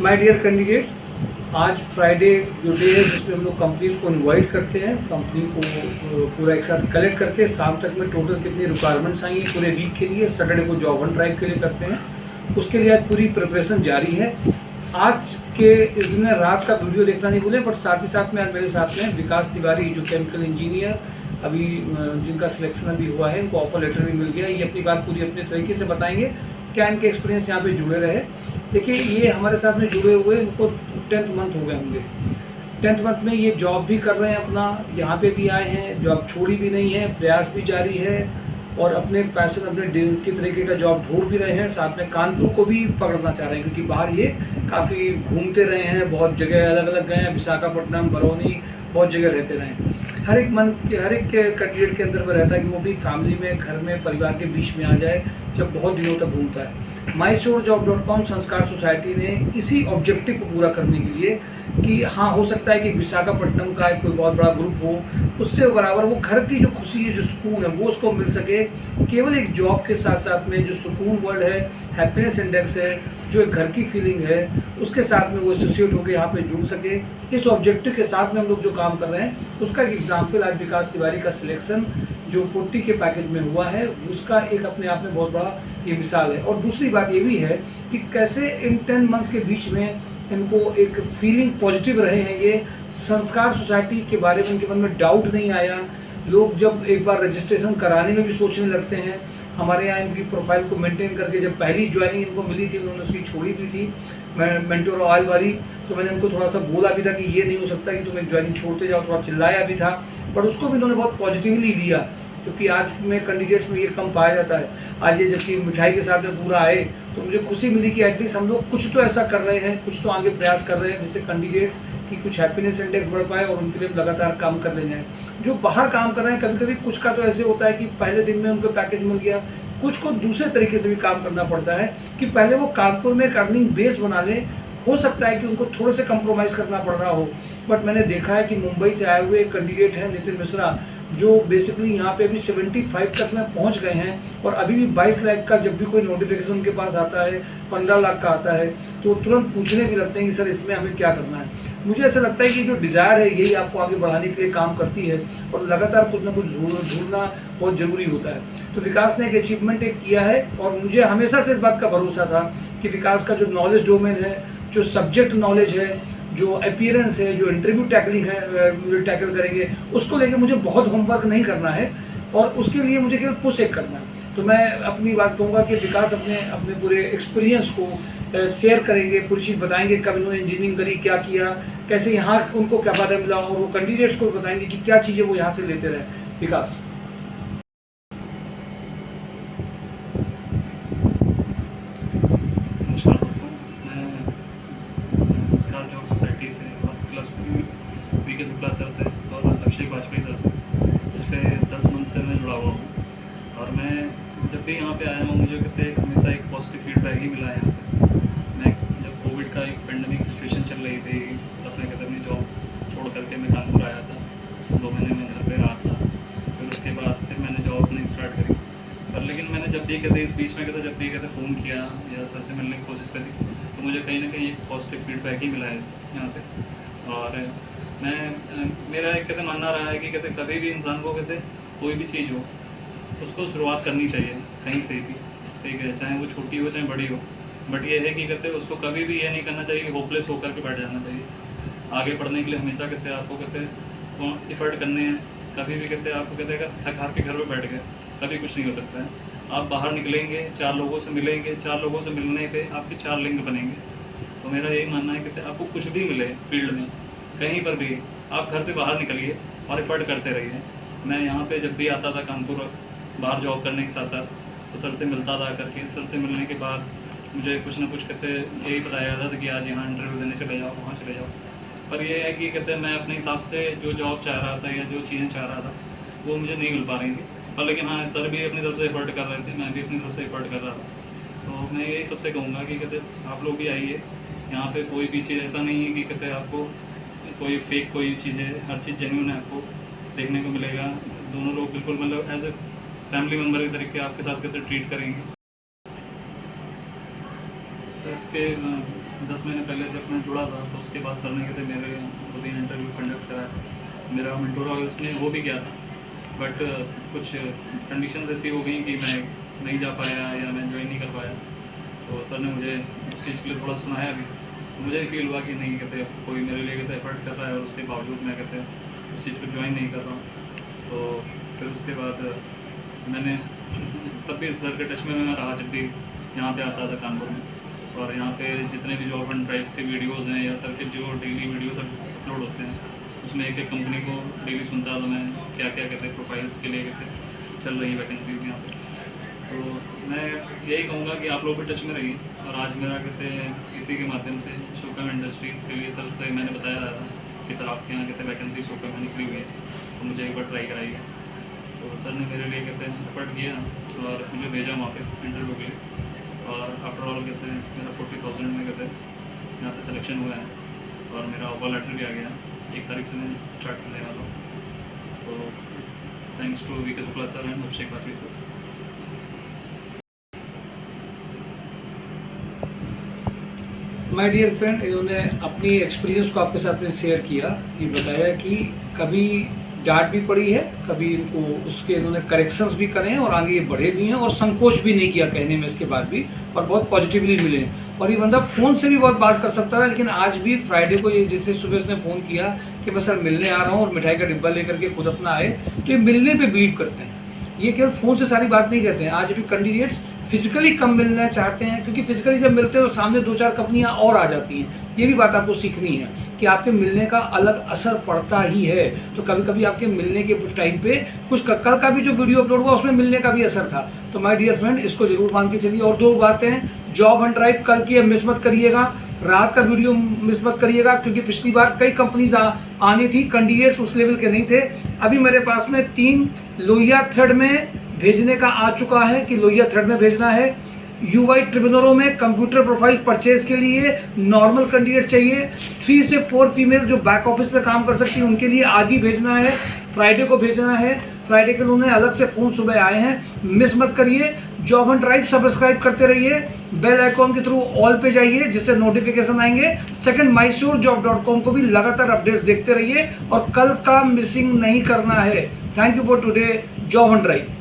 My dear candidate, आज Friday जो day है जिसमें हम लोग कंपनीज को इनवाइट करते हैं, कंपनी को पूरा एक साथ कलेक्ट करके शाम तक में टोटल कितनी रिक्वायरमेंट्स आई हैं पूरे वीक के लिए, सैटरडे को जॉब वन ड्राइव के लिए करते हैं। उसके लिए आज पूरी प्रिपरेशन जारी है। आज के इस दिन में रात का वीडियो देखना नहीं भूलें, बट साथ ही साथ में आज मेरे साथ में विकास तिवारी जो केमिकल इंजीनियर अभी जिनका सिलेक्शन अभी हुआ है, इनको ऑफर लेटर भी मिल गया। ये अपनी बात पूरी अपने तरीके से बताएंगे, क्या इनके एक्सपीरियंस यहाँ पे जुड़े रहे। देखिए, ये हमारे साथ में जुड़े हुए इनको 10th मंथ हो गए होंगे। 10th मंथ में ये जॉब भी कर रहे हैं अपना, यहाँ पे भी आए हैं, जॉब छोड़ी भी नहीं है, प्रयास भी जारी है और अपने पैशन अपने की तरीके का जॉब ढूंढ भी रहे हैं। साथ में कानपुर को भी पकड़ना चाह रहे हैं, क्योंकि बाहर ये काफ़ी घूमते रहे हैं, बहुत जगह अलग अलग गए हैं, विशाखापट्टनम, बरौनी, बहुत जगह रहते रहे हैं। हर एक कैंडिडेट के अंदर में रहता है कि वो भी फैमिली में, घर में, परिवार के बीच में आ जाए, जब बहुत दिनों तक घूमता है। MySureJob.com संस्कार सोसाइटी ने इसी ऑब्जेक्टिव को पूरा करने के लिए कि हाँ, हो सकता है कि विशाखापट्टनम का एक कोई बहुत बड़ा ग्रुप हो, उससे बराबर वो घर की जो खुशी है, जो सुकून है, वो उसको मिल सके। केवल एक जॉब के साथ साथ में जो सुकून वर्ल्ड है, हैप्पीनेस इंडेक्स है, जो एक घर की फीलिंग है, उसके साथ में वो एसोसिएट होकर यहाँ पे जुड़ सके। इस ऑब्जेक्टिव के साथ में हम लोग जो काम कर रहे हैं, उसका एक एग्जाम्पल आज विकास तिवारी का सिलेक्शन जो 40 के पैकेज में हुआ है, उसका एक अपने आप में बहुत बड़ा ये मिसाल है। और दूसरी बात ये भी है कि कैसे इन 10 मंथ्स के बीच में इनको एक फीलिंग पॉजिटिव रहे हैं। ये संस्कार सोसाइटी के बारे में इनके मन में डाउट नहीं आया। लोग जब एक बार रजिस्ट्रेशन कराने में भी सोचने लगते हैं, हमारे यहाँ इनकी प्रोफाइल को मेंटेन करके, जब पहली ज्वाइनिंग इनको मिली थी, उन्होंने उसकी छोड़ी भी थी मेंटोर ऑयल वाली, तो मैंने उनको थोड़ा सा बोला भी था कि ये नहीं हो सकता कि तुम एक ज्वाइनिंग छोड़ते जाओ, थोड़ा चिल्लाया भी था, बट उसको भी उन्होंने बहुत पॉजिटिवली लिया, क्योंकि आज में कैंडिडेट्स में ये कम पाया जाता है। आज ये जबकि मिठाई के साथ में पूरा आए, तो मुझे खुशी मिली कि एटलीस्ट हम लोग कुछ तो ऐसा कर रहे हैं, कुछ तो आगे प्रयास कर रहे हैं जिससे कैंडिडेट्स की कुछ हैप्पीनेस इंडेक्स बढ़ पाए और उनके लिए लगातार काम कर ले जाएँ। जो बाहर काम कर रहे हैं, कभी कभी कुछ का तो ऐसे होता है कि पहले दिन में उनको पैकेज मिल गया, कुछ को दूसरे तरीके से भी काम करना पड़ता है कि पहले वो कानपुर में एक अर्निंग बेस बना लें। हो सकता है कि उनको थोड़े से कंप्रोमाइज़ करना पड़ रहा हो, बट मैंने देखा है कि मुंबई से आए हुए एक कैंडिडेट हैं नितिन मिश्रा, जो बेसिकली यहाँ पे भी 75 तक में पहुँच गए हैं और अभी भी 22 लाख का जब भी कोई नोटिफिकेशन उनके पास आता है, 15 लाख का आता है, तो तुरंत पूछने भी लगते हैं कि सर इसमें हमें क्या करना है। मुझे ऐसा लगता है कि जो डिज़ायर है यही आपको आगे बढ़ाने के लिए काम करती है और लगातार कुछ ना कुछ ढूंढना बहुत ज़रूरी होता है। तो विकास ने एक अचीवमेंट एक किया है और मुझे हमेशा से इस बात का भरोसा था कि विकास का जो नॉलेज डोमेन है, जो सब्जेक्ट नॉलेज है, जो अपीयरेंस है, जो इंटरव्यू टैकलिंग है, टैकल करेंगे, उसको लेके मुझे बहुत होमवर्क नहीं करना है और उसके लिए मुझे केवल पुश एक करना है। तो मैं अपनी बात कहूँगा कि विकास अपने पूरे एक्सपीरियंस को शेयर करेंगे, पूरी चीज़ बताएंगे, कब इन्होंने इंजीनियरिंग करी, क्या किया, कैसे यहाँ उनको क्या फ़ायदा मिला, और वो कैंडिडेट्स को बताएंगे कि क्या चीज़ें वो यहाँ से लेते रहे। विकास। शुक्ला सर से और अभिषेक वाजपेयी सर से पिछले 10 मंथ से मैं जुड़ा हुआ हूँ और मैं जब भी यहाँ पे आया हूँ, मुझे कहते हैं हमेशा एक पॉजिटिव फीडबैक ही मिला है यहाँ से। मैं जब कोविड का एक पेंडेमिक सिचुएशन चल रही थी, तब मैं कहते अपनी जॉब छोड़ करके मैं कानपुर आया था, 2 महीने में घर पर रहा था। फिर उसके बाद फिर मैंने जॉब अपनी स्टार्ट करी, पर लेकिन मैंने जब भी कहते इस बीच में कहते जब भी कहते फ़ोन किया या सर से मिलने की कोशिश करी, तो मुझे कहीं ना कहीं एक पॉजिटिव फीडबैक ही मिला है यहाँ से। और मेरा एक कहते मानना रहा है कि कहते कभी भी इंसान को कहते कोई भी चीज़ हो, उसको शुरुआत करनी चाहिए कहीं से भी, ठीक है, चाहे वो छोटी हो चाहे बड़ी हो, बट ये है कि कहते उसको कभी भी ये नहीं करना चाहिए कि होपलेस होकर के बैठ जाना चाहिए। आगे बढ़ने के लिए हमेशा कहते आपको कहते एफर्ट करने हैं। कभी भी कहते आपको कहते अगर थक हार के घर में बैठ गए, कभी कुछ नहीं हो सकता है। आप बाहर निकलेंगे, 4 लोगों से मिलेंगे, 4 लोगों से मिलने पर आपके 4 लिंक बनेंगे। तो मेरा यही मानना है कि आपको कुछ भी मिले फील्ड में, कहीं पर भी, आप घर से बाहर निकलिए और एफर्ट करते रहिए। मैं यहाँ पे जब भी आता था कानपुर बाहर जॉब करने के साथ साथ, तो सर से मिलता था करके। सर से मिलने के बाद मुझे कुछ ना कुछ कहते यही बताया जाता था कि आज यहाँ इंटरव्यू देने चले जाओ, वहाँ चले जाओ। पर ये है कि कहते मैं अपने हिसाब से जो जॉब चाह रहा था या जो चीज़ें चाह रहा था वो मुझे नहीं मिल पा रही थी। पर लेकिन हाँ, सर भी अपनी तरफ से एफर्ट कर रहे थे, मैं भी अपनी तरफ से एफर्ट कर रहा था। तो मैं यही सबसे कहूँगा कि कहते आप लोग भी आइए यहाँ पे। कोई भी चीज़ ऐसा नहीं है कि कहते आपको कोई फेक कोई चीज़ है, हर चीज़ जेन्युइन है, आपको देखने को मिलेगा। दोनों लोग बिल्कुल मतलब एज ए फैमिली मेम्बर के तरीके आपके साथ कहते ट्रीट करेंगे। तो इसके 10 महीने पहले जब मैं जुड़ा था तो उसके बाद सर ने कहते मेरे 2-3 इंटरव्यू कंडक्ट कराया। मेरा मेंटोर उसने वो भी किया था, बट कुछ कंडीशंस ऐसी हो गई कि मैं नहीं जा पाया या मैं ज्वाइन नहीं कर पाया। तो सर ने मुझे उस चीज़ के लिए थोड़ा सुनाया भी, तो मुझे भी फील हुआ कि नहीं कहते कोई मेरे लिए कहते एफर्ट कर रहा है और उसके बावजूद मैं कहते उस चीज़ को ज्वाइन नहीं कर रहा हूँ। तो फिर उसके बाद मैंने तब भी सर के टच में मैं रहा जब भी यहाँ पे आता था कानपुर में, और यहाँ पे जितने भी जॉब एंड ड्राइव्स के वीडियोस हैं या सर के जो डेली वीडियोस अपलोड होते हैं उसमें एक एक कंपनी को डेली सुनता था मैं, क्या क्या कहते प्रोफाइल्स के लिए कहते चल रही वैकेंसीज यहाँ पे। तो मैं यही कहूँगा कि आप लोग भी टच में रहिए। और आज मेरा कहते इसी के माध्यम से शोकम इंडस्ट्रीज़ के लिए सर से मैंने बताया था कि सर आपके यहाँ कहते वैकेंसी शोकम में निकली हुई है तो मुझे एक बार ट्राई कराइए। तो सर ने मेरे लिए कहते एफर्ट किया और मुझे भेजा वहाँ पे इंटरव्यू के लिए, और आफ्टर ऑल कहते मेरा 40,000 में कहते यहाँ पे सिलेक्शन हुआ है और मेरा ऑफर लेटर भी आ गया। 1 तारीख से मैं स्टार्ट करने वाला हूँ। तो thanks to VK Shukla sir and Abhishek Bajpai sir. My dear friend, इन्होंने अपनी एक्सपीरियंस को आपके साथ में शेयर किया। ये बताया कि कभी डांट भी पड़ी है, कभी इनको उसके इन्होंने करेक्शंस भी करे हैं और आगे ये बढ़े भी हैं और संकोच भी नहीं किया कहने में इसके बाद भी, और बहुत पॉजिटिवली मिले हैं। और ये बंदा फ़ोन से भी बहुत बात कर सकता था, लेकिन आज भी फ्राइडे को ये जैसे सुबह उसने फ़ोन किया कि मैं सर मिलने आ रहा हूँ और मिठाई का डिब्बा लेकर के खुद अपना आए, तो ये मिलने पर बिलीव करते हैं। ये केवल फ़ोन से सारी बात नहीं करते हैं। आज भी कैंडिडेट्स फिजिकली कम मिलना चाहते हैं, क्योंकि फिजिकली जब मिलते हैं तो सामने 2-4 कंपनियां और आ जाती हैं। ये भी बात आपको सीखनी है कि आपके मिलने का अलग असर पड़ता ही है। तो कभी कभी आपके मिलने के टाइम पे कुछ कल का भी जो वीडियो अपलोड हुआ उसमें मिलने का भी असर था। तो माय डियर फ्रेंड, इसको जरूर मान के चलिए। और 2 बातें, जॉब एंड ड्राइव कल की मिस मत करिएगा, रात का वीडियो मिस मत करिएगा, क्योंकि पिछली बार कई कंपनीज आनी थी, कैंडिडेट्स उस लेवल के नहीं थे। अभी मेरे पास में 3 लोहिया थ्रेड में भेजने का आ चुका है कि लोहिया थ्रेड में भेजना है। यूआई ट्रिब्यूनरो में कंप्यूटर प्रोफाइल परचेज के लिए नॉर्मल कैंडिडेट चाहिए। 3 से 4 फीमेल जो बैक ऑफिस में काम कर सकती हैं उनके लिए आज ही भेजना है, फ्राइडे को भेजना है। फ्राइडे के उन्होंने अलग से फ़ोन सुबह आए हैं, मिस मत करिए। जॉब एंड ड्राइव सब्सक्राइब करते रहिए, बेल आइकॉन के थ्रू ऑल पे जाइए जिससे नोटिफिकेशन आएंगे। सेकंड, MySureJob.com को भी लगातार अपडेट्स देखते रहिए और कल का मिसिंग नहीं करना है। Thank you for today. Job and drive.